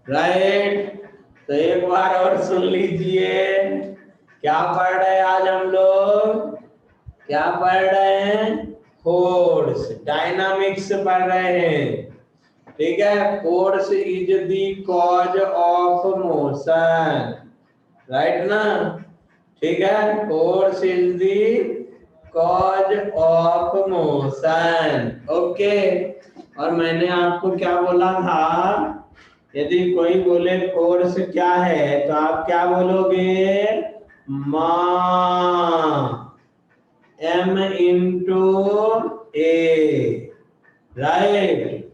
Right. तो एक बार और सुन लीजिए, क्या पढ़ रहे हैं आज हम लोग? क्या पढ़ रहे हैं? फोर्स, डायनामिक्स पढ़ रहे हैं। ठीक है, force is the cause of motion, right ना? ठीक है, force is the cause of motion. Okay. और मैंने आपको क्या बोला था, यदि कोई बोले फोर्स क्या है तो आप क्या बोलोगे? मास, M into A, right?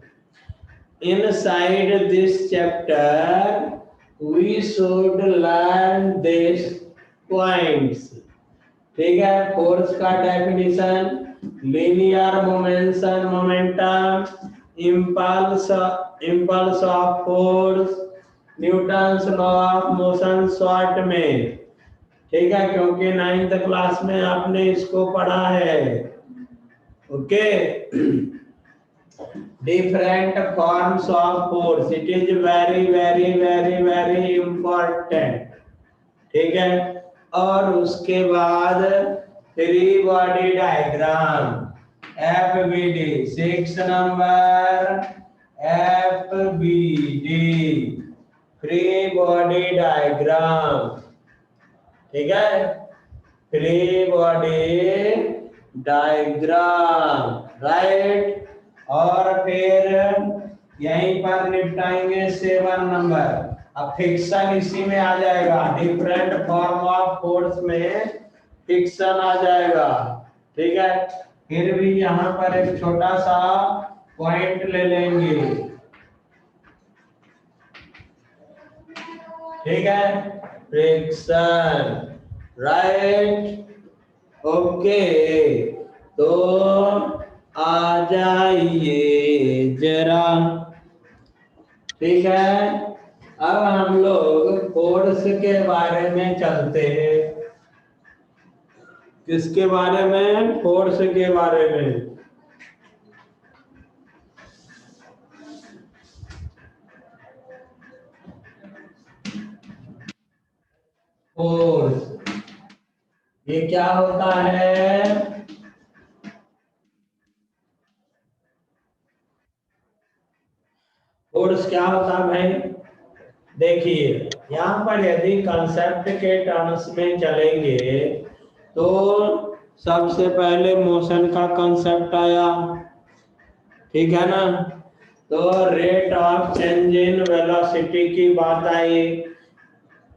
Inside this chapter, we should learn these points. ठीक है, फोर्स का definition, linear momentum, momentum, impulse, impulse of force, Newton's law of motion short में। ठीक है, क्योंकि 9th क्लास में आपने इसको पढ़ा है। Okay. Different forms of force, it is very very very very important. ठीक है, और उसके बाद free body diagram, FBD 6 number, FBD free body diagram. ठीक है, फ्री बॉडी डायग्राम, राइट। और फिर यहीं पर निपटाएंगे 7 नंबर। अब फिक्शन इसी में आ जाएगा, डिफरेंट फॉर्म ऑफ फोर्स में फिक्शन आ जाएगा। ठीक है, फिर भी यहाँ पर एक छोटा सा पॉइंट ले लेंगे। ठीक है, फ्रिक्शन, राइट। ओके, तो आ जाइए जरा। ठीक है, अब हम लोग फोर्स के बारे में चलते हैं। किसके बारे में? फोर्स के बारे में। फोर्स ये क्या होता है? फोर्स क्या होता है भाई? देखिए, यहाँ पर यदि कंसेप्ट के टर्म्स में चलेंगे तो सबसे पहले मोशन का कंसेप्ट आया। ठीक है ना? तो rate of change in velocity की बात आई,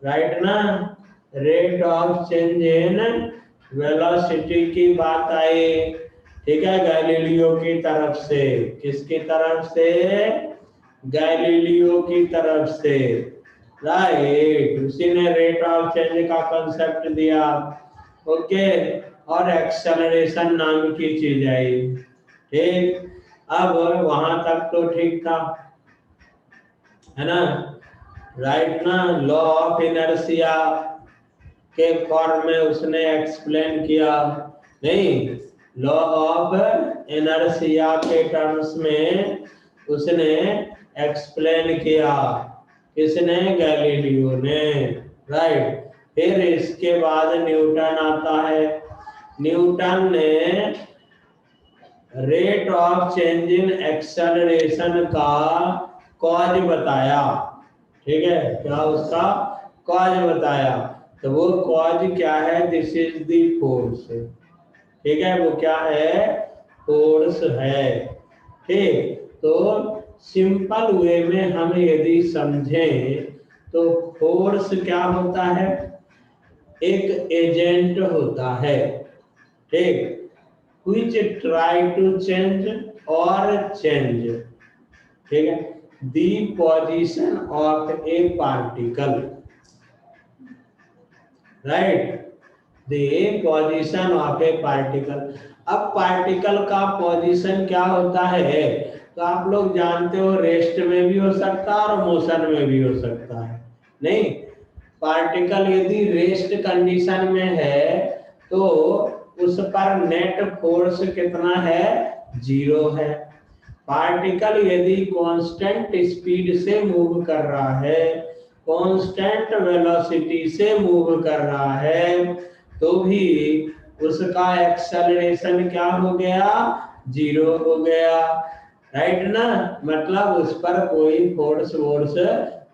राइट ना? Rate of change in velocity की बात आई। ठीक है, गैलीलियो की तरफ से। किसकी तरफ से? गैलीलियो की तरफ से, राइट। उसी ने रेट ऑफ चेंज का कंसेप्ट दिया। ओके, और एक्सेलरेशन नाम की चीज आई। ठीक, अब वहां तक तो ठीक था, है ना? राइट ना? लॉ ऑफ इनर्शिया के फॉर्म में उसने एक्सप्लेन किया। नहीं, लॉ ऑफ इनर्शिया के टर्म्स में उसने एक्सप्लेन किया। किसने? गैलीलियो ने, राइट। फिर इसके बाद न्यूटन आता है। न्यूटन ने rate of change in acceleration का कॉज बताया। ठीक है, क्या उसका कॉज बताया? तो वो कॉज क्या है? This is the force. ठीक है, वो क्या है? फोर्स है। ठीक, तो सिंपल वे में हम यदि समझें तो फोर्स क्या होता है? एक एजेंट होता है, ठीक, which try to change or change, ठीक है, the position of a particle, right, the position of a particle। अब पार्टिकल का पोजीशन क्या होता है? तो आप लोग जानते हो, रेस्ट में भी हो सकता है और मोशन में भी हो सकता है। नहीं, पार्टिकल यदि रेस्ट कंडीशन में है तो उस पर नेट फोर्स कितना है? 0 है। पार्टिकल यदि कांस्टेंट स्पीड से मूव कर रहा है, कांस्टेंट वेलोसिटी से मूव कर रहा है, तो भी उसका एक्सेलरेशन क्या हो गया, 0 हो गया। राइट ना, मतलब उस पर कोई फोर्स वोर्स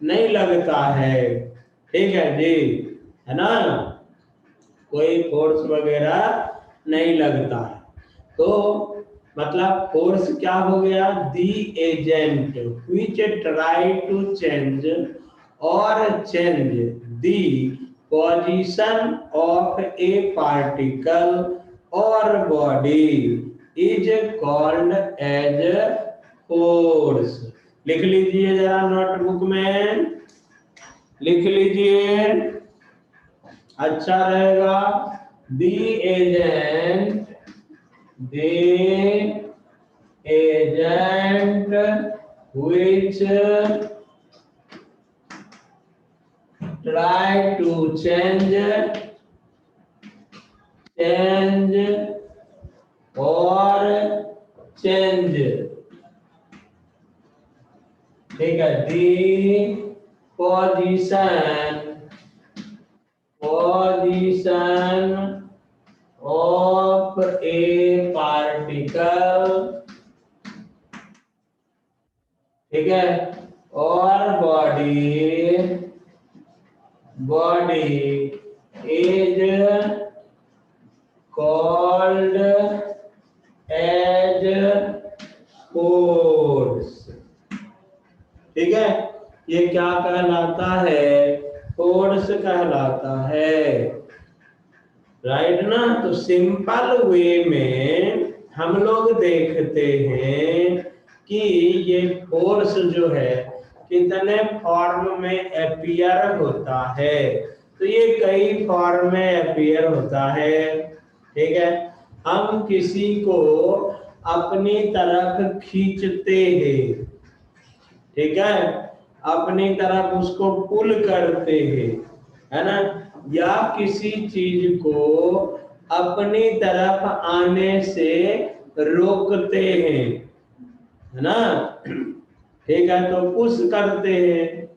नहीं लगता है। ठीक है जी, है ना, कोई फोर्स वगैरह नहीं लगता है। तो मतलब फोर्स क्या हो गया, the agent which try to change or change the position of a particle or body is called as force. लिख लीजिए जरा नोटबुक में, लिख लीजिए, अच्छा रहेगा। The agent, the agent which try to change or change, ठीक है, the position of a particle, ठीक है, और body is called as force. ठीक है, ये क्या कहलाता है, फोर्स कहलाता है। राइट ना, तो सिंपल वे में हम लोग देखते हैं कि ये फोर्स जो है कितने फॉर्म में अपीयर होता है। तो ये कई फॉर्म में अपीयर होता है। ठीक है, हम किसी को अपनी तरफ खींचते हैं, ठीक है, अपनी तरफ उसको पुल करते हैं, है ना, या किसी चीज को अपनी तरफ आने से रोकते हैं, है ना, ठीक है, तो पुश करते हैं,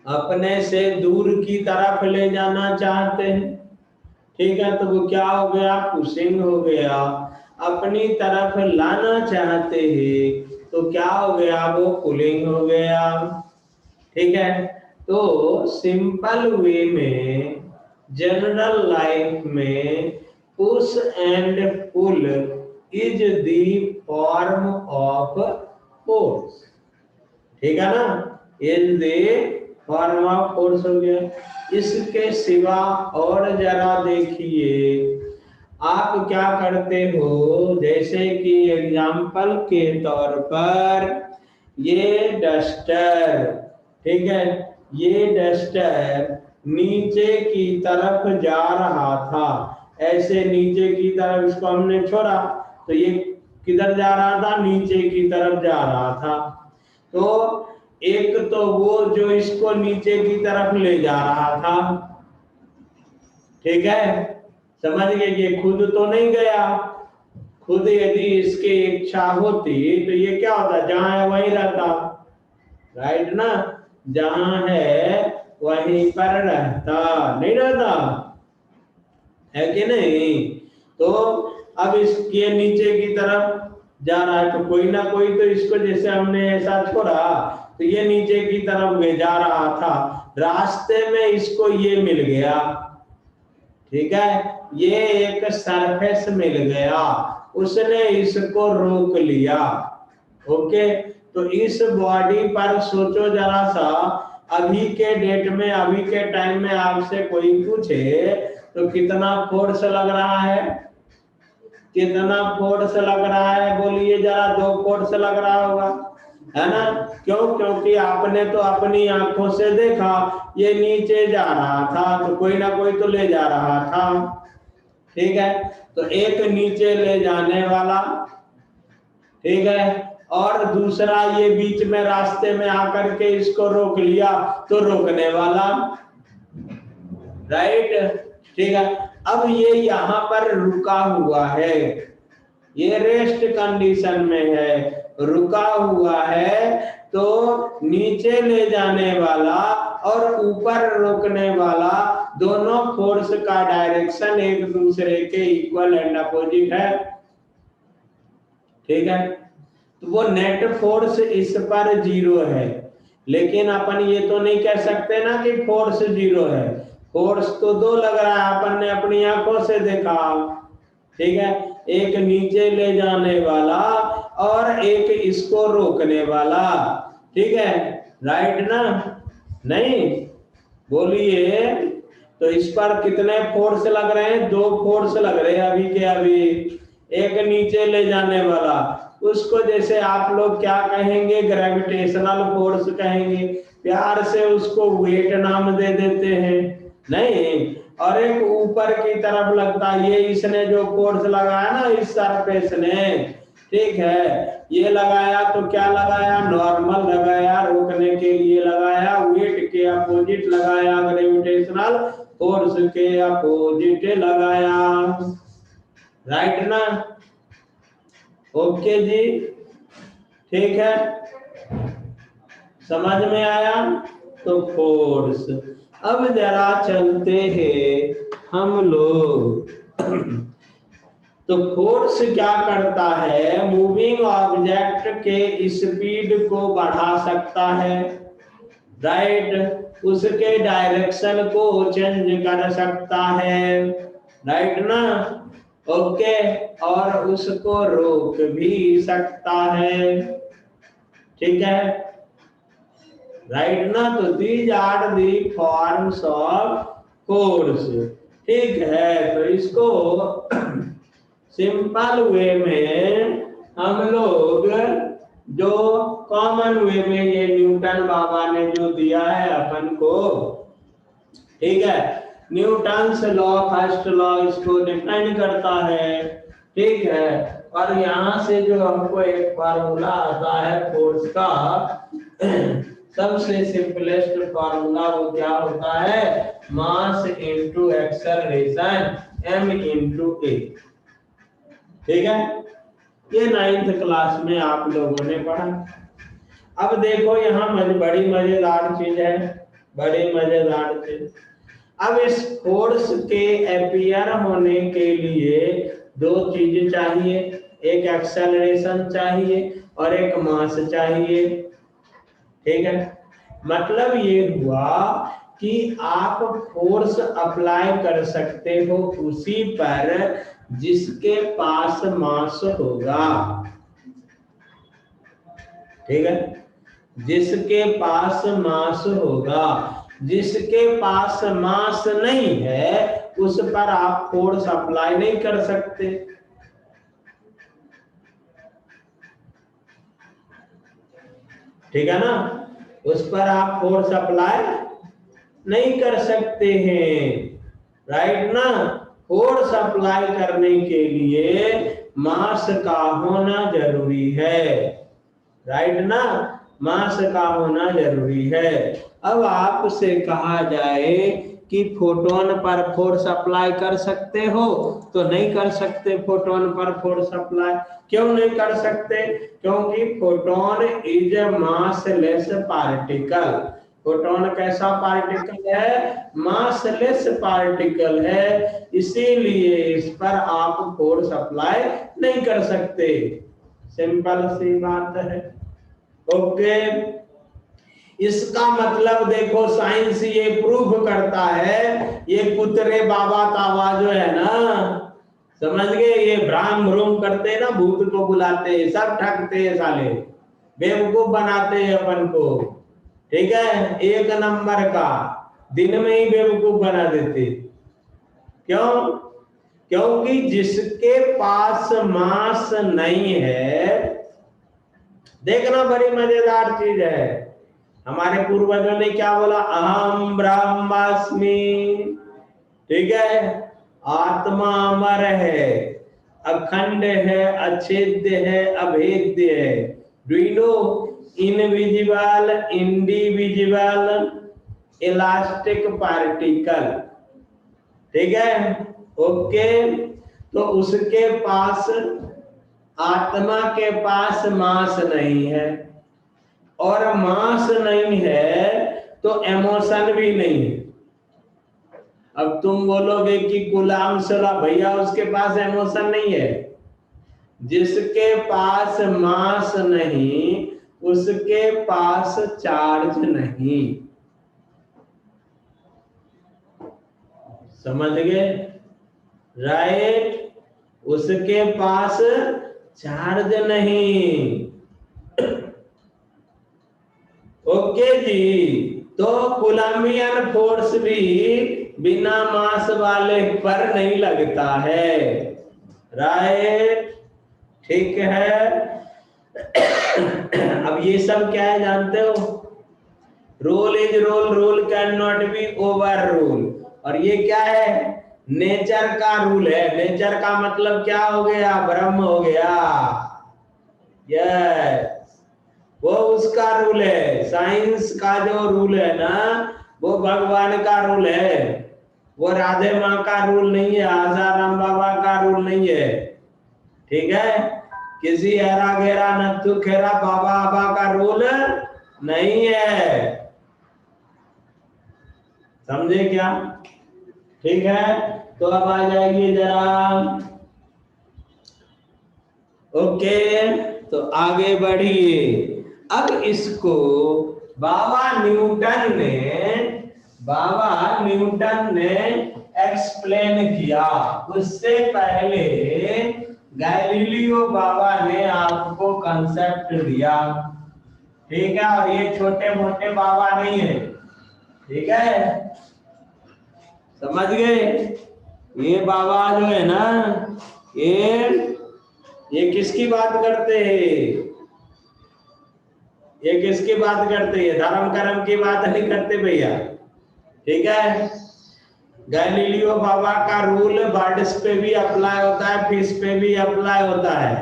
अपने से दूर की तरफ ले जाना चाहते हैं, ठीक है, तो वो क्या हो गया, पुशिंग हो गया। अपनी तरफ लाना चाहते हैं तो क्या हो गया, वो पुलिंग हो गया। ठीक है, तो सिंपल वे में जनरल लाइफ में push and pull is the form of force. ठीक है ना, is the form of force हो गया। इसके सिवा और जरा देखिए, आप क्या करते हो, जैसे कि एग्जाम्पल के तौर पर ये डस्टर, ठीक है, ये डस्टर नीचे की तरफ जा रहा था, ऐसे नीचे की तरफ इसको हमने छोड़ा तो ये किधर जा रहा था, नीचे की तरफ जा रहा था। तो एक तो वो जो इसको नीचे की तरफ ले जा रहा था, ठीक है, समझ गए, ये खुद तो नहीं गया, खुद यदि इसकी इच्छा होती तो ये क्या होता, जहां है वहीं रहता। राइट ना, जहां है वहीं पर रहता, नहीं रहता है कि नहीं। तो अब इसके नीचे की तरफ जा रहा है तो कोई ना कोई तो इसको, जैसे हमने ऐसा छोड़ा तो ये नीचे की तरफ जा रहा था, रास्ते में इसको ये मिल गया, ठीक है, ये एक सरफेस मिल गया, उसने इसको रोक लिया। ओके, तो इस बॉडी पर सोचो जरा सा, अभी के डेट में, अभी के टाइम में आपसे कोई पूछे तो कितना फोर्स लग रहा है, कितना फोर्स लग रहा है, बोलिए जरा, 2 फोर्स लग रहा होगा, है ना, क्यों, क्योंकि आपने तो अपनी आंखों से देखा ये नीचे जा रहा था तो कोई ना कोई तो ले जा रहा था। ठीक है, तो एक नीचे ले जाने वाला, ठीक है, और दूसरा ये बीच में रास्ते में आकर के इसको रोक लिया तो रोकने वाला। राइट, ठीक है, अब ये यहाँ पर रुका हुआ है, ये रेस्ट कंडीशन में है, रुका हुआ है तो नीचे ले जाने वाला और ऊपर रोकने वाला दोनों फोर्स का डायरेक्शन एक दूसरे के इक्वल एंड अपोजिट है। ठीक है, तो वो नेट फोर्स इस पर 0 है, लेकिन अपन ये तो नहीं कह सकते ना कि फोर्स 0 है। फोर्स तो 2 लग रहा है, अपन ने अपनी आंखों से देखा। ठीक है, एक नीचे ले जाने वाला और एक इसको रोकने वाला। ठीक है, राइट ना? नहीं, बोलिए। तो इस पर कितने फोर्स लग रहे हैं? 2 फोर्स लग रहे हैं अभी के अभी। एक नीचे ले जाने वाला, उसको जैसे आप लोग क्या कहेंगे, ग्रेविटेशनल फोर्स कहेंगे, प्यार से उसको वेट नाम दे देते हैं, नहीं। और एक ऊपर की तरफ लगता है, ये इसने जो फोर्स लगाया ना इस सरफेस ने, ठीक है, ये लगाया तो क्या लगाया? नॉर्मल लगाया, रोकने के लिए लगाया, वेट के अपोजिट लगाया, ग्रेविटेशनल फोर्स के अपोजिट लगाया। राइट ना? ओके जी, ठीक है, समझ में आया? तो फोर्स। अब जरा चलते हैं हम लोग। तो फोर्स क्या करता है? मूविंग ऑब्जेक्ट के स्पीड को बढ़ा सकता है, राइट, उसके डायरेक्शन को चेंज कर सकता है, राइट ना? ओके, और उसको रोक भी सकता है। ठीक है, राइट ना? तो these are the forms of force. ठीक है, तो इसको सिंपल वे में हम लोग जो कॉमन वे में ये न्यूटन बाबा ने जो दिया है अपन को, ठीक है, न्यूटन्स लॉ, फर्स्ट लॉ इसको डिफाइन करता है। ठीक है, और यहाँ से जो हमको एक फार्मूला आता है फोर्स का, सबसे सिंपलेस्ट फार्मूला वो क्या होता है? Mass into acceleration m into a। ठीक है, ये 9th क्लास में आप लोगों ने पढ़ा। अब देखो यहाँ बड़ी मजेदार चीज है, बड़ी मजेदार चीज। अब इस फोर्स के अपीयर होने के लिए 2 चीजें चाहिए, एक एक्सेलरेशन चाहिए और एक मास चाहिए। ठीक है, मतलब ये हुआ कि आप फोर्स अप्लाई कर सकते हो उसी पर जिसके पास मास होगा। ठीक है, जिसके पास मास होगा। जिसके पास मास नहीं है उस पर आप फोर्स अप्लाई नहीं कर सकते। ठीक है ना? उस पर आप फोर्स अप्लाई नहीं कर सकते हैं, राइट ना? फोर्स अप्लाई करने के लिए मास का होना जरूरी है, राइट ना? मास का होना जरूरी है। अब आपसे कहा जाए कि फोटोन पर फोर्स अप्लाई कर सकते हो, तो नहीं कर सकते फोटोन पर फोर्स अप्लाई। क्यों नहीं कर सकते? क्योंकि photon is a massless particle. Photon कैसा पार्टिकल है? मासलेस पार्टिकल है, इसीलिए इस पर आप फोर्स अप्लाई नहीं कर सकते। सिंपल सी बात है। ओके, इसका मतलब देखो साइंस ये प्रूफ करता है, ये कुतरे बाबा तावा जो है ना, समझ गए, ये भ्राम भ्रूम करते हैं ना, भूत को बुलाते हैं, सब ठगते हैं साले, बेवकूफ बनाते हैं अपन को। ठीक है, एक नंबर का, दिन में ही बेवकूफ बना देते। क्यों? क्योंकि जिसके पास मास नहीं है, देखना बड़ी मजेदार चीज है। हमारे पूर्वजों ने क्या बोला? अहम ब्रह्मास्मि। ठीक है, आत्मा अमर है, अखंड है, अछेद्य है, अभेद्य है। Do you know? Invisible, indivisible, elastic particle. ठीक है, ओके, तो उसके पास आत्मा के पास मांस नहीं है, और मांस नहीं है तो इमोशन भी नहीं है। अब तुम बोलोगे कि गुलाम सला भैया उसके पास इमोशन नहीं है। जिसके पास मांस नहीं उसके पास चार्ज नहीं। समझ गए? राइट, उसके पास चार्ज नहीं। ओके जी, तो कोलंबियन फोर्स भी बिना मास वाले पर नहीं लगता है। राइट, ठीक है। अब ये सब क्या है जानते हो? Rule is rule, rule can not be overrule. और ये क्या है? नेचर का रूल है। नेचर का मतलब क्या हो गया? ब्रह्म हो गया। यस, वो उसका रूल है। साइंस का जो रूल है ना, वो भगवान का रूल है। वो राधे माँ का रूल नहीं है, आसाराम बाबा का रूल नहीं है। ठीक है? किसी हेरा घेरा नथु खेरा बाबा आबा का रूल नहीं है। समझे क्या? ठीक है, तो अब आ जाएगी जरा। ओके, तो आगे बढ़िए। अब इसको बाबा न्यूटन ने एक्सप्लेन किया। उससे पहले गैलीलियो बाबा ने आपको कंसेप्ट दिया। ठीक है, और ये छोटे मोटे बाबा नहीं है। ठीक है, समझ गए? ये बाबा जो है ना, ये किसकी बात करते हैं? ये किसकी बात करते हैं? धर्म कर्म की बात नहीं करते भैया। ठीक है, गैलीलियो बाबा का रूल बर्ड्स पे भी अप्लाई होता है, फिश पे भी अप्लाई होता है,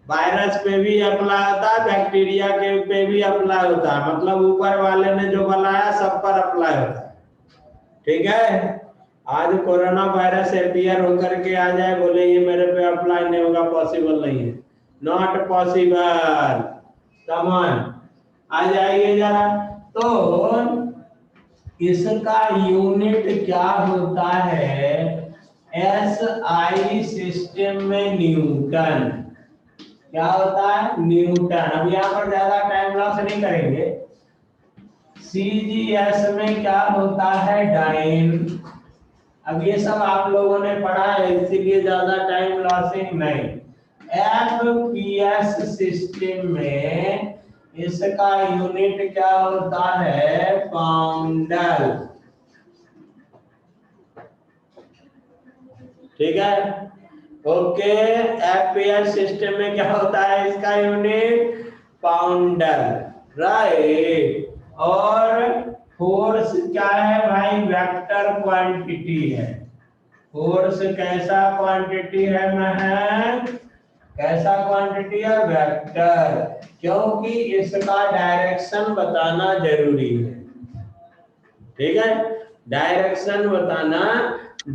वायरस पे भी अप्लाई होता है, बैक्टीरिया के पे भी अप्लाई होता है। मतलब ऊपर वाले ने जो बनाया सब पर अप्लाई होता है। ठीक है, आज कोरोना वायरस एपियर होकर के आ जाए, बोले ये मेरे पे अप्लाई नहीं होगा, पॉसिबल नहीं है। Not possible. कमॉन, आ जाइए जरा। तो इसका यूनिट क्या होता है? एस आई सिस्टम में न्यूटन। क्या होता है? न्यूटन। अब यहाँ पर ज्यादा टाइम लॉस नहीं करेंगे। सीजीएस में क्या होता है? डाइन। अब ये सब आप लोगों ने पढ़ा है, इसीलिए ज्यादा टाइम लॉसिंग नहीं। एफपीएस सिस्टम में इसका यूनिट क्या होता है? पाउंडल। ठीक है, ओके। एफपीएस सिस्टम में क्या होता है? इसका यूनिट पाउंडल। राइट, और फोर्स क्या है भाई? वेक्टर क्वांटिटी है। फोर्स कैसा क्वांटिटी है महक? कैसा क्वांटिटी है? वेक्टर। क्योंकि इसका डायरेक्शन बताना जरूरी है। ठीक है, डायरेक्शन बताना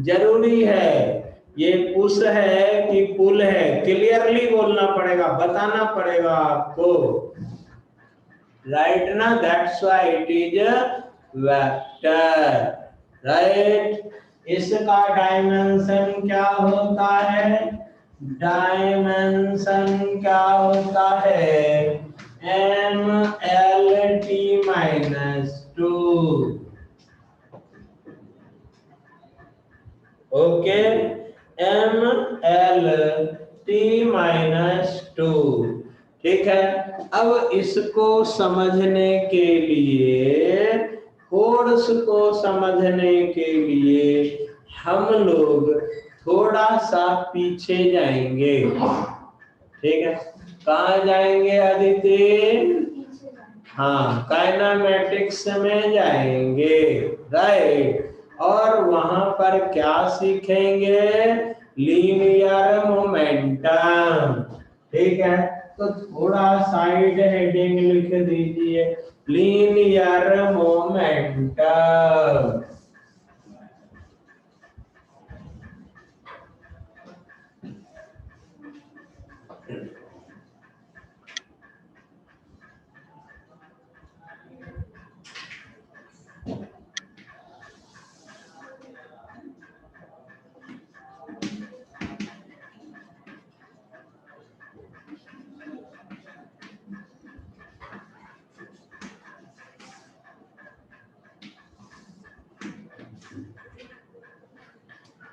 जरूरी है। ये पुश है कि पुल है, क्लियरली बोलना पड़ेगा, बताना पड़ेगा आपको। राइट ना? That's why it is vector. Right, इसका डायमेंशन क्या होता है? डायमेंशन क्या होता है? M L T -2। Okay, M L T -2। ठीक है, अब इसको समझने के लिए, फोर्स को समझने के लिए हम लोग थोड़ा सा पीछे जाएंगे। ठीक है, कहाँ जाएंगे आदित्य? हाँ, काइनेमेटिक्स में जाएंगे। राइट, और वहां पर क्या सीखेंगे? Linear momentum. ठीक है, तो थोड़ा साइड हेडिंग लिख दीजिए, लीनियर मोमेंटम।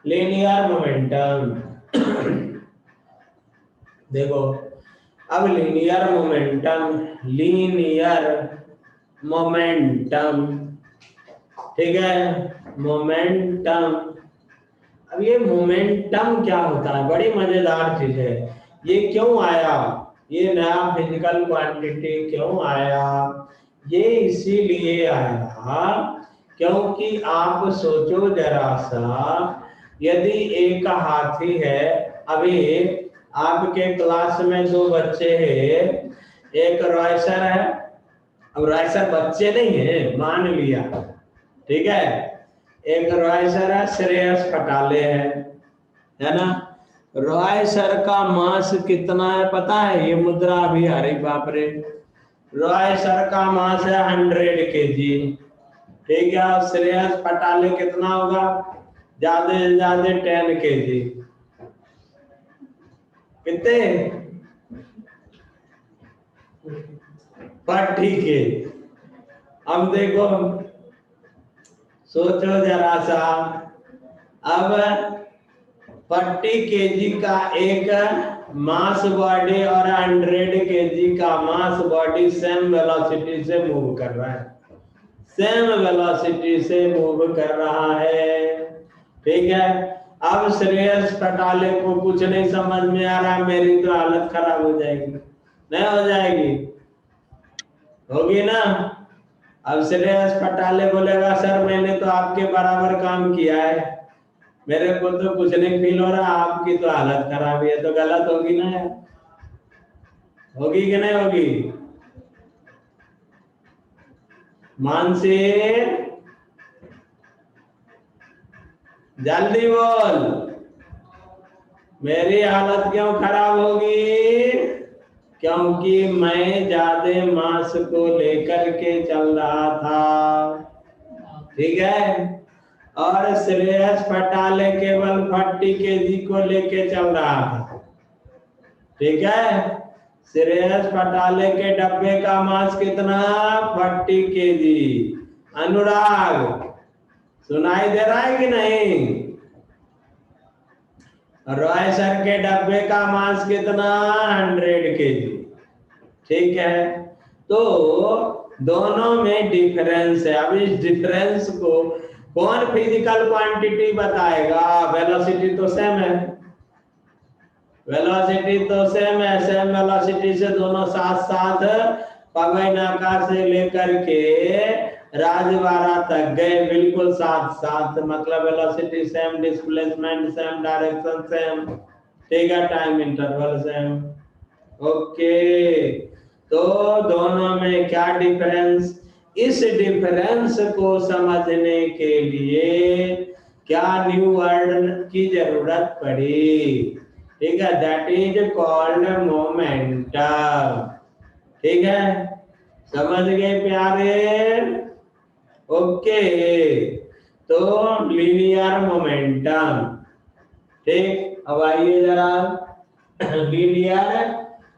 Linear momentum. देखो अब लीनियर मोमेंटम, ठीक है, मोमेंटम। अब ये मोमेंटम क्या होता है, बड़ी मजेदार चीज है। ये क्यों आया, ये नया फिजिकल क्वांटिटी क्यों आया? ये इसीलिए आया क्योंकि आप सोचो जरा सा, यदि एक हाथी है, अभी आपके क्लास में 2 बच्चे हैं, एक रॉयसर है, अब रॉयसर बच्चे नहीं है मान लिया, ठीक है, एक रॉयसर है, श्रेयस फटाले है ना। रॉय सर का मास कितना है पता है? ये मुद्रा अभी आ रही, बाप रे। रॉय सर का मास है 100 kg, ठीक है। और श्रेयस फटाले कितना होगा? ज्यादा से ज्यादा 10 kg। कितने? पर ठीक है, अब देखो सोचो जरा सा, अब 40 kg का एक मास बॉडी और 100 kg का मास बॉडी सेम वेलोसिटी से मूव कर रहा है, सेम वेलोसिटी से मूव कर रहा है, ठीक है। अब श्रेयस फटाले को कुछ नहीं समझ में आ रहा, मेरी तो हालत खराब हो जाएगी, नहीं हो जाएगी? होगी ना। अब श्रेयस फटाले बोलेगा सर मैंने तो आपके बराबर काम किया है, मेरे को तो कुछ नहीं फील हो रहा, आपकी तो हालत खराब है, तो गलत होगी ना यार, होगी कि नहीं होगी? मानसी जल्दी बोल, मेरी हालत क्यों खराब होगी? क्योंकि मैं ज्यादा मास को लेकर के चल रहा था, ठीक है, और श्रेयस फटाले केवल 40 kg को लेके चल रहा था, ठीक है। श्रेयस फटाले के डब्बे का मास कितना? 40 kg। अनुराग सुनाई दे रहा है कि नहीं? रॉय सर के डब्बे का मास कितना? 100 kg, ठीक है। तो दोनों में डिफरेंस है। अब इस डिफरेंस को कौन फिजिकल क्वांटिटी बताएगा? वेलोसिटी तो सेम है, वेलोसिटी तो सेम है, सेम वेलोसिटी से दोनों साथ साथ पवई नाका से लेकर के राजवाड़ा तक गए, बिल्कुल साथ साथ, मतलब velocity same, displacement same, direction same, ठीक है, टाइम इंटरवल सेम, ओके। तो दोनों में क्या डिफरेंस? इस डिफरेंस को समझने के लिए क्या न्यू वर्ड की जरूरत पड़ी? ठीक है, दैट इज कॉल्ड मोमेंटम, ठीक है, समझ गए प्यारे? ओके, तो लीनियर मोमेंटम, ठीक। अब आइए जरा लीनियर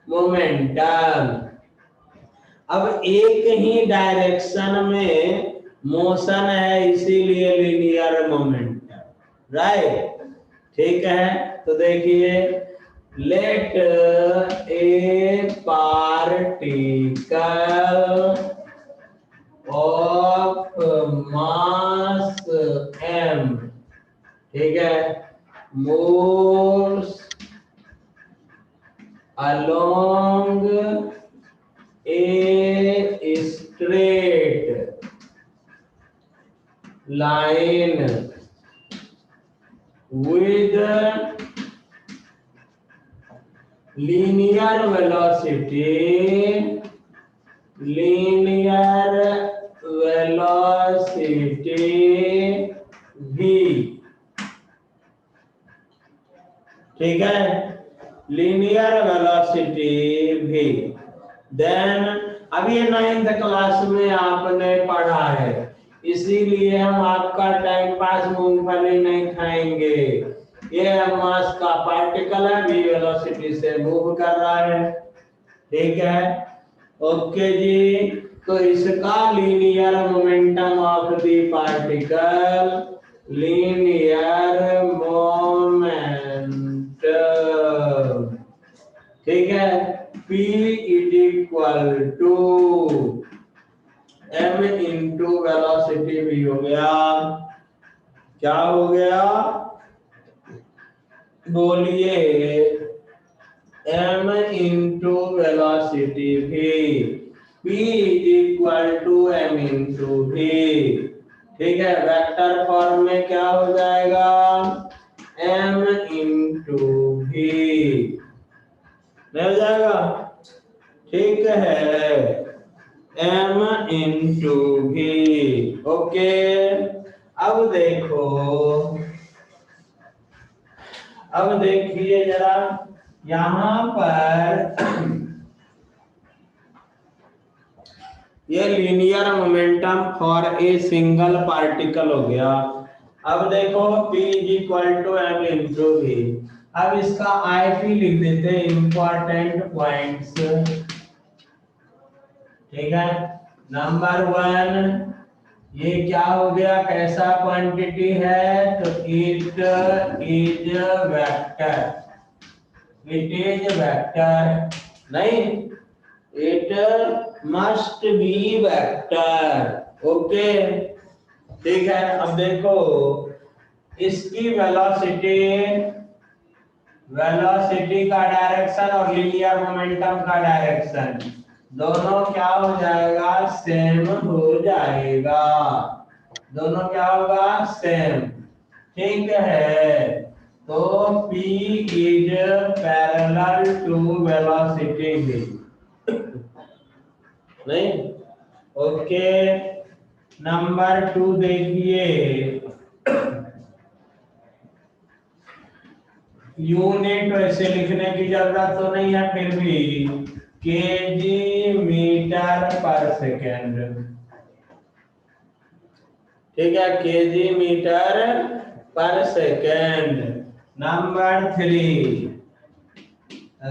मोमेंटम। अब एक ही डायरेक्शन में मोशन है, इसीलिए लीनियर मोमेंटम, राइट, ठीक है। तो देखिए, let a particle of mass m, ठीक है, moves along a straight line with linear velocity v, ठीक है, लीनियर वेलोसिटी v। देन अब ये 9th क्लास में आपने पढ़ा है, इसीलिए हम आपका टाइम पास मूंगफली नहीं खाएंगे। ये मास का पार्टिकल है, v वेलोसिटी से मूव कर रहा है, ठीक है, ओके जी। तो इसका linear momentum of the particle, linear momentum ठीक है, P is equal to m into velocity V हो गया। क्या हो गया बोलिए, m into velocity V, P is equal to m into V. ठीक है, वेक्टर फॉर्म में क्या हो जाएगा, m इंटू भी नहीं हो जाएगा। ठीक है, m इंटू भी। ओके, अब देखो, अब देखिए जरा यहां पर ये linear momentum for a single particle हो गया। अब देखो P is equal to M into V. अब इसका IP लिख देते हैं, इंपॉर्टेंट पॉइंट्स। ठीक है, नंबर 1, ये क्या हो गया, कैसा क्वांटिटी है, तो it is vector, it is vector, नहीं it must be vector. Okay, ठीक है। अब देखो इसकी वेलोसिटी, वेलोसिटी का डायरेक्शन और लीनियर मोमेंटम का डायरेक्शन दोनों क्या हो जाएगा, सेम हो जाएगा, दोनों क्या होगा, सेम। ठीक है, तो P is parallel to velocity V, नहीं। ओके, नंबर 2 देखिए, यूनिट वैसे लिखने की जरूरत तो नहीं है, फिर भी केजी मीटर पर सेकेंड। ठीक है, KG metre per second. Number 3,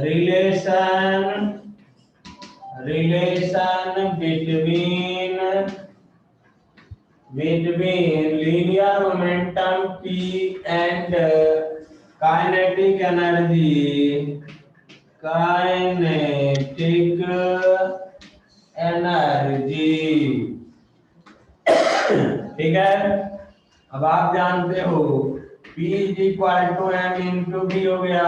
relation, relation between linear momentum P and kinetic energy, kinetic energy. ठीक है, अब आप जानते हो P is equal to M into V हो गया,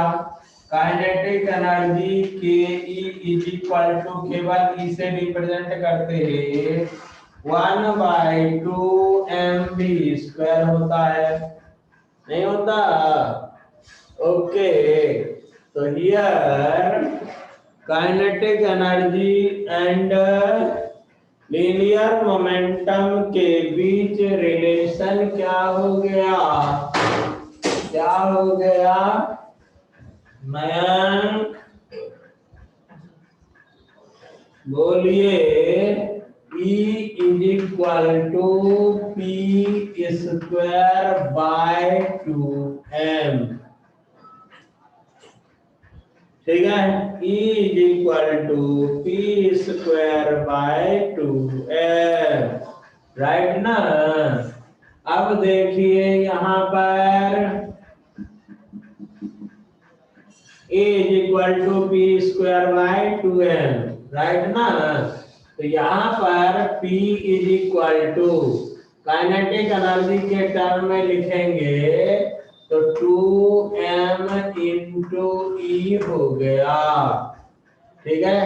काइनेटिक एनर्जी के ई इज इक्वल टू, केवल ई से रिप्रेजेंट करते हैं 1/2 mv² होता है, नहीं होता। ओके, तो here kinetic energy and linear momentum के बीच रिलेशन क्या हो गया, क्या हो गया मयंक, बोलिए, E is equal to P²/2m। ठीक है, E is equal to P²/2m, right ना। अब देखिए यहां पर A is equal to P²/2m, right ना। तो यहाँ पर P is equal to, kinetic energy के टर्म में लिखेंगे तो 2m इंटू ई हो गया। ठीक है,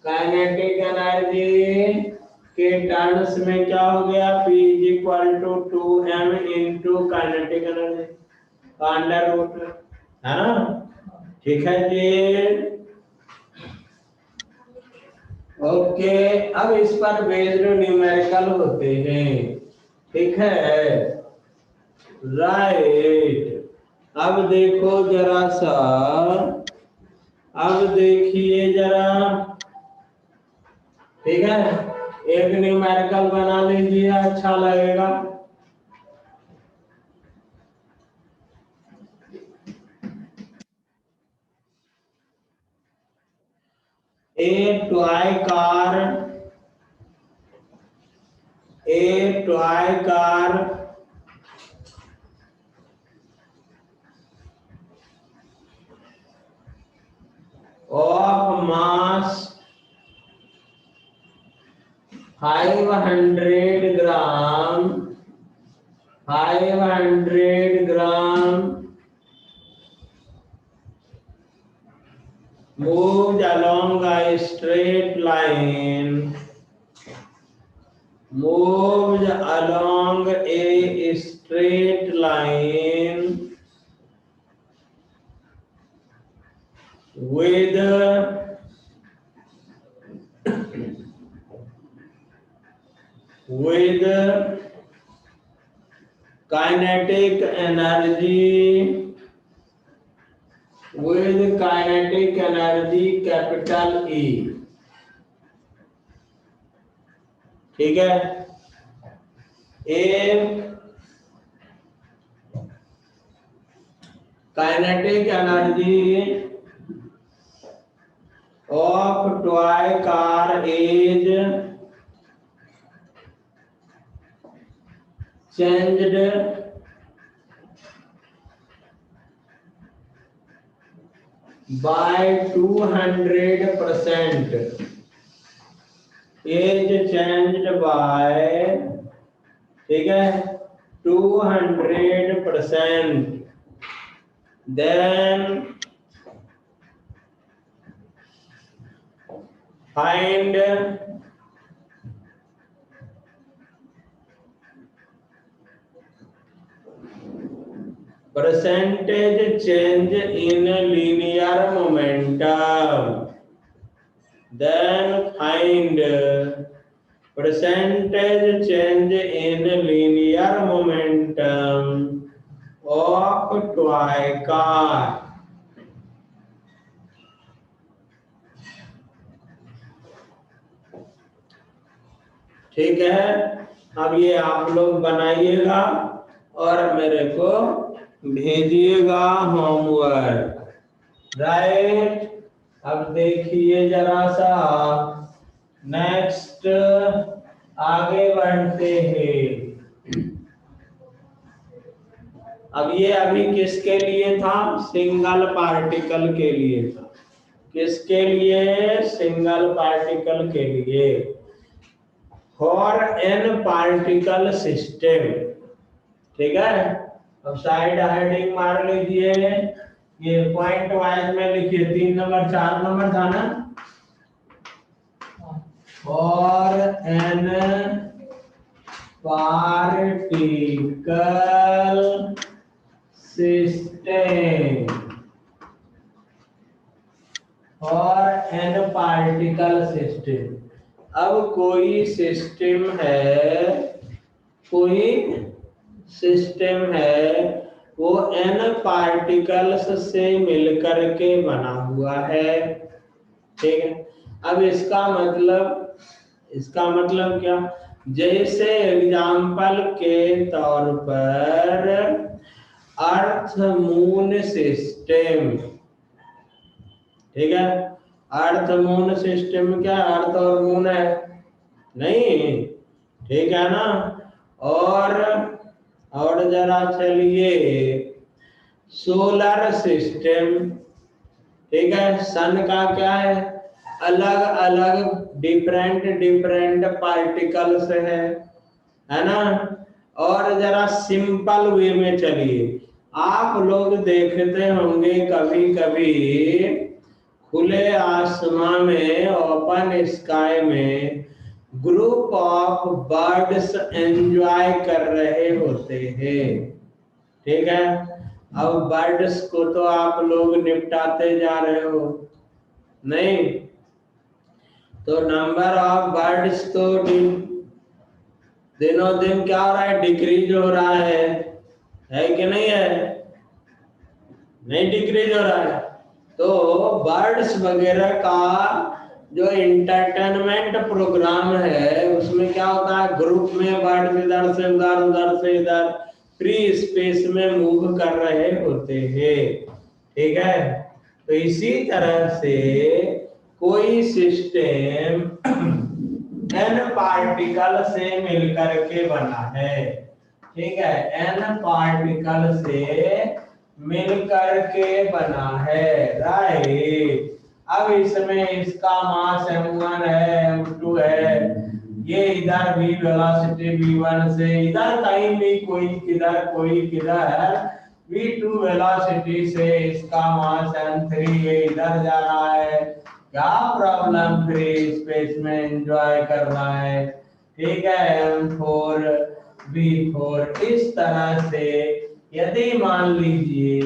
काइनेटिक एनर्जी के टर्म्स में क्या हो गया, P is equal to 2m into kinetic energy का अंडर रूट, है ना। ठीक है जी, ओके। अब इस पर बेस्ड न्यूमेरिकल होते हैं, ठीक है, राइट। अब देखो जरा सा, अब देखिए जरा, ठीक है, एक न्यूमेरिकल बना लीजिए, अच्छा लगेगा। A toy car 500 gram 500 gram moved along a straight line moved along a straight line with kinetic energy capital E। ठीक है, एक kinetic energy of toy car is changed by 200%, is changed by, ठीक है, 200%, then find percentage change in linear momentum, then find percentage change in linear momentum of toy car। ठीक है, अब ये आप लोग बनाइएगा और मेरे को भेजिएगा होमवर्क, राइट। अब देखिए जरा सा, नेक्स्ट आगे बढ़ते हैं। अब ये अभी किसके लिए था? सिंगल पार्टिकल के लिए था। किसके लिए? सिंगल पार्टिकल के लिए। फॉर एन पार्टिकल सिस्टम, ठीक है। अब साइड हेडिंग मार लीजिए, ये पॉइंट वाइज में लिखिए, 3 नंबर 4 नंबर था ना। For N particle system, for N particle system. अब कोई सिस्टम है, वो n पार्टिकल्स से मिलकर के बना हुआ है, ठीक है। अब इसका मतलब क्या? जैसे एग्जाम्पल के तौर पर अर्थ मून सिस्टम, ठीक है। अर्थ मून सिस्टम क्या? अर्थ और मून है नहीं, ठीक है ना। और जरा चलिए सोलर सिस्टम, ठीक है। सन का क्या है? अलग अलग डिफरेंट पार्टिकल्स है ना। और जरा सिंपल वे में चलिए, आप लोग देखते होंगे कभी कभी खुले आसमान में, ओपन स्काई में ग्रुप ऑफ बर्ड्स एंजॉय कर रहे होते हैं, ठीक है। अब बर्ड्स को तो आप लोग निपटाते जा रहे हो नहीं, तो नंबर ऑफ बर्ड्स तो दिनों दिन क्या हो रहा है? डिक्रीज हो रहा है कि नहीं है? नहीं डिक्रीज हो रहा है। तो बर्ड्स वगैरह का जो इंटरटेनमेंट प्रोग्राम है, उसमें क्या होता है? ग्रुप में बर्ड्स इधर से उधर, उधर से इधर फ्री स्पेस में मूव कर रहे होते हैं, ठीक है। तो इसी तरह से कोई सिस्टम n पार्टिकल से मिलकर के बना है, ठीक है। n पार्टिकल से मिलकर के बना है, राइट। अब इसमें इसका मास m1 है, m2 है, ये इधर भी वेलोसिटी v1 से इधर कहीं भी कोई किधर v2 वेलोसिटी से इसका मास m3 ये इधर जा रहा है। क्या प्रॉब्लम, फ्री स्पेस में एंजॉय कर रहा है। ठीक है, m4 v4 इस तरह से। यदि मान लीजिए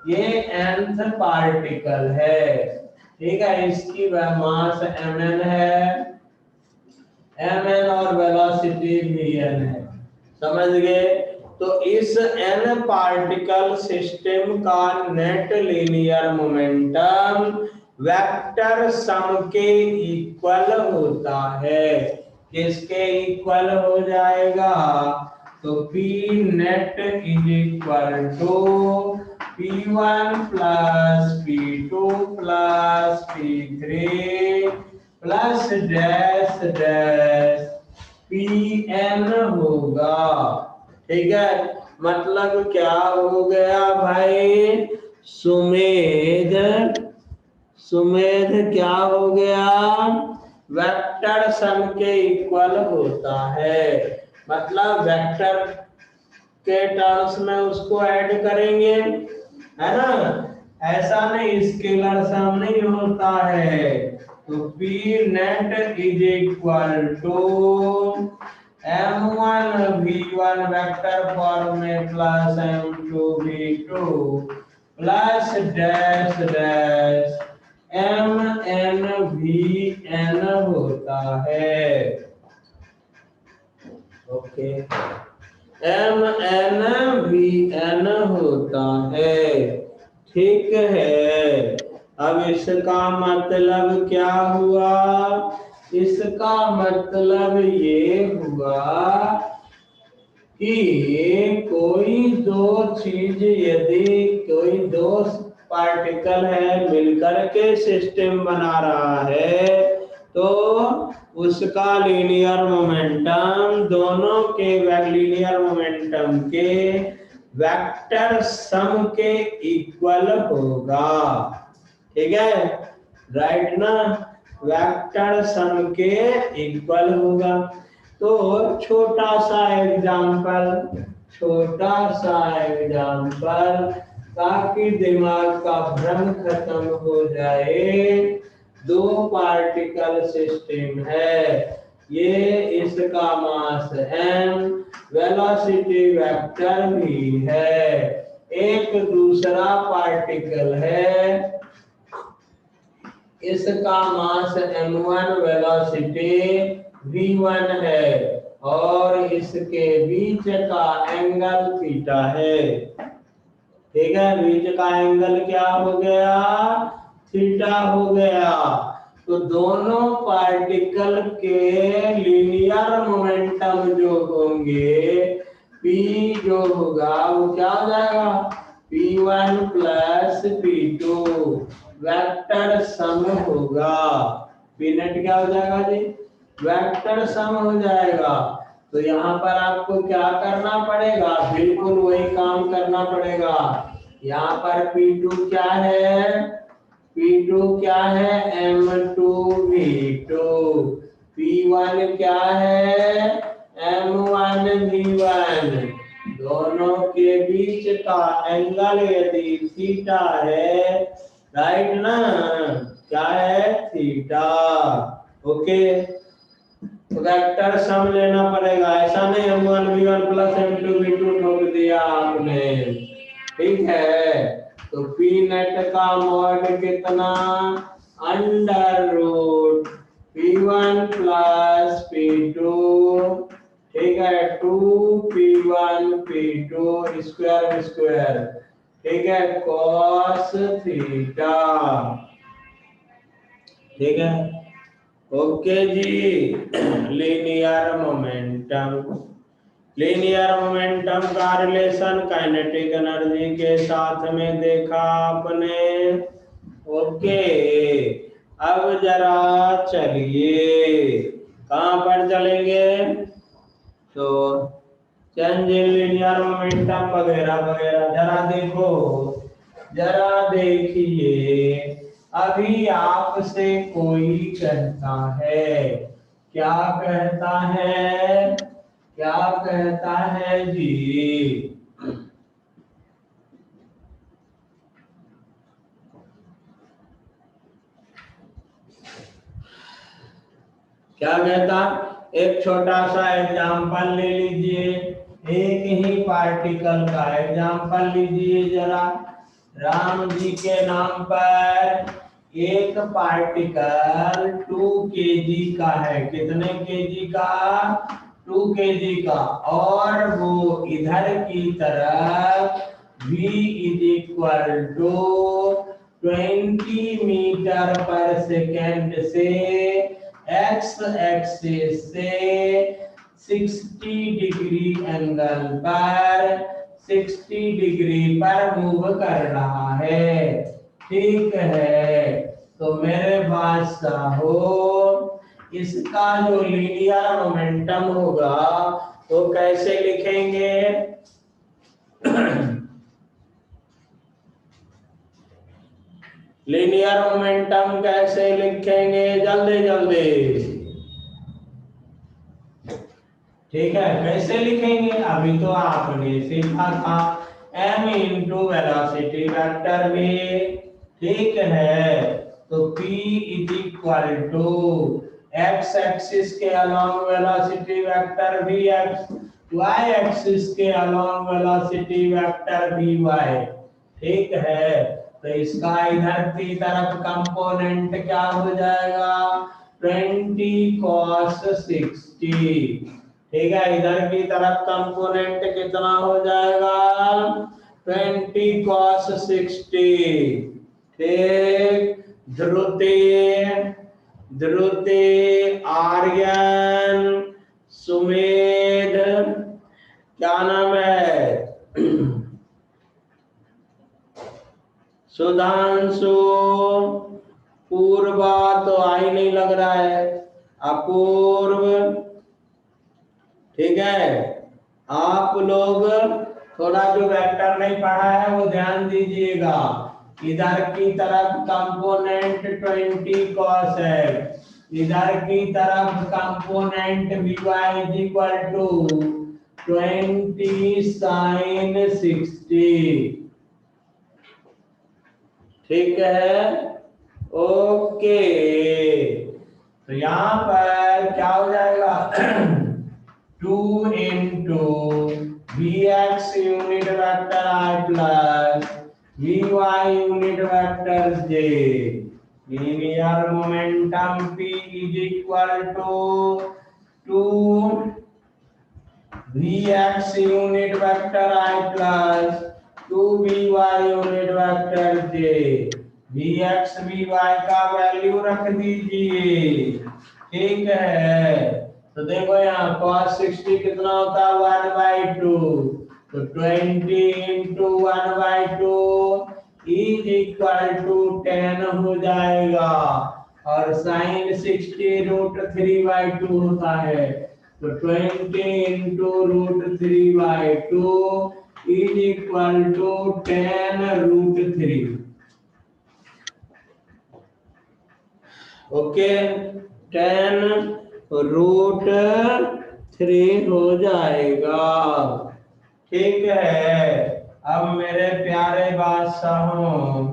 ये nth पार्टिकल है, ठीक है, इसकी मास mn है, mn और वेलोसिटी vn है, समझ गए। तो इस n पार्टिकल सिस्टम का net linear momentum vector sum के इक्वल होता है। किसके इक्वल हो जाएगा? तो P net is equal to P1 plus P2 plus P3 plus dash dash Pn होगा। ठीक है, मतलब क्या हो गया भाई? सुमेध क्या हो गया? वेक्टर सम के इक्वल होता है। मतलब वेक्टर के टर्म्स में उसको ऐड करेंगे, है ना, ऐसा नहीं स्केलर सम नहीं होता है। तो P net is equal to m1 v1 vector form में plus m2 v2 plus dash dash mn vn होता है। ओके, mn vn होता है। ठीक है, अब इसका मतलब क्या हुआ? इसका मतलब ये हुआ कि कोई दो चीज, यदि कोई दो पार्टिकल है मिलकर के सिस्टम बना रहा है, तो उसका लीनियर मोमेंटम दोनों के लीनियर मोमेंटम के वेक्टर सम के इक्वल होगा। ठीक है, राइट ना, वेक्टर सम के इक्वल होगा। तो छोटा सा एग्जाम्पल ताकि दिमाग का भ्रम खत्म हो जाए। दो पार्टिकल सिस्टम है, ये इसका मास m, वेलोसिटी वेक्टर भी है। एक दूसरा पार्टिकल है, इसका मास m1, वेलोसिटी v1 है और इसके बीच का एंगल थीटा है। ठीक है, बीच का एंगल क्या हो गया? थीटा हो गया। तो दोनों पार्टिकल के लीनियर मोमेंटम जो होंगे, P जो होगा वो क्या हो जाएगा? P1 plus P2 vector sum होगा। P नेट क्या हो जाएगा जी? वेक्टर सम हो जाएगा। तो यहाँ पर आपको क्या करना पड़ेगा? बिल्कुल वही काम करना पड़ेगा। यहाँ पर P2 क्या है? P2 क्या है? M2 V2। P1 क्या है? M1 V1। दोनों के बीच का एंगल यदि थीटा है, राइट ना, क्या है? थीटा। ओके, वेक्टर सम लेना पड़ेगा, ऐसा नहीं m1 v1 plus m2 v2 ठोक दिया आपने। ठीक है, तो P नेट का मॉड कितना? Under root P1 plus P2, ठीक है, 2P1 P2 स्क्वायर स्क्वायर, ठीक है, cos थीटा। ठीक है, ओके जी। लीनियर मोमेंटम का रिलेशन काइनेटिक एनर्जी के साथ में देखा आपने। ओके, अब जरा चलिए कहाँ पर चलेंगे? तो चेंज इन लीनियर मोमेंटम वगैरह वगैरह जरा देखिए। अभी आपसे कोई कहता है क्या कहता है, क्या कहता है जी? क्या कहता? एक छोटा सा एग्जाम्पल ले लीजिए, एक ही पार्टिकल का एग्जाम्पल लीजिए जरा। राम जी के नाम पर एक पार्टिकल 2 kg का है। कितने केजी का? 2 kg का। और वो इधर की तरफ v is equal to 20 metre per second से एक्स एक्सिस से 60 डिग्री एंगल पर 60 डिग्री पर मूव कर रहा है। ठीक है, तो मेरे पास हो इसका जो लीनियर मोमेंटम होगा वो कैसे लिखेंगे? लीनियर मोमेंटम कैसे लिखेंगे? जल्दी जल्दी। ठीक है, कैसे लिखेंगे? अभी तो आपने सीखा था m इंटू वेलोसिटी वेक्टर में। ठीक है, तो p is equal to X axis के along velocity vector V x, y axis के along velocity vector V y। ठीक है, तो इसका इधर की तरफ कंपोनेंट क्या हो जाएगा? 20 cos 60। ठीक है, इधर की तरफ कंपोनेंट कितना हो जाएगा? 20 cos 60। ठीक, ध्रुति, ध्रुति, आर्यन, सुमेध, क्या नाम है, सुधांशु, पूर्वा तो आई नहीं लग रहा है, अपूर्व। ठीक है, आप लोग थोड़ा जो वेक्टर नहीं पढ़ा है वो ध्यान दीजिएगा। इधर की तरफ कंपोनेंट 20 cos है, इधर की तरफ component vy is equal to 20 sin 60। ठीक है, ओके। तो यहाँ पर क्या हो जाएगा? 2 into V X unit vector I plus V Y unit vector J. Linear momentum p is equal to 2 V X unit vector I plus 2 V Y unit vector J. V X V Y का value रख दीजिए। ठीक है, तो देखो यहाँ cos 60 कितना होता है? 1/2। तो 20 इंटू 1/2 इज इक्वल टू 10 हो जाएगा। और साइन 60 √3/2 होता है, तो 20 into √3/2 is equal to 10√3। Okay, 10√3 हो जाएगा। ठीक है, अब मेरे प्यारे बादशाहों,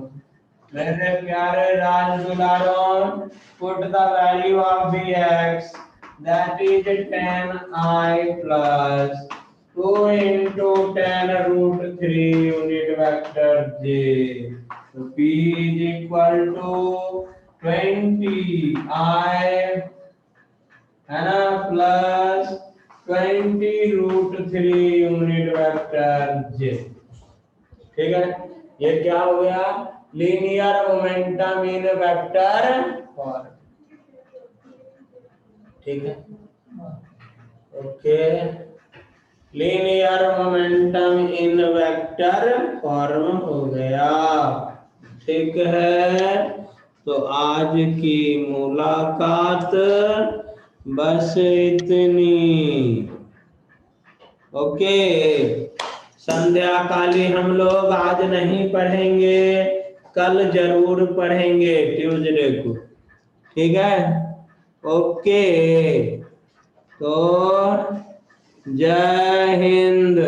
मेरे प्यारे राज दुलारों, put the value of vx that is 10i plus 2 into 10√3 unit vector j. So p is equal to 20i है ना प्लस 20√3 यूनिट वेक्टर j। ठीक है, ये क्या हो गया? लीनियर मोमेंटम इन वेक्टर फॉर्म। ठीक है, ओके, लीनियर मोमेंटम इन वेक्टर फॉर्म हो गया। ठीक है, तो आज की मुलाकात बस इतनी। ओके, संध्या काली हम लोग आज नहीं पढ़ेंगे, कल जरूर पढ़ेंगे ट्यूसडे को। ठीक है, ओके, तो जय हिंद।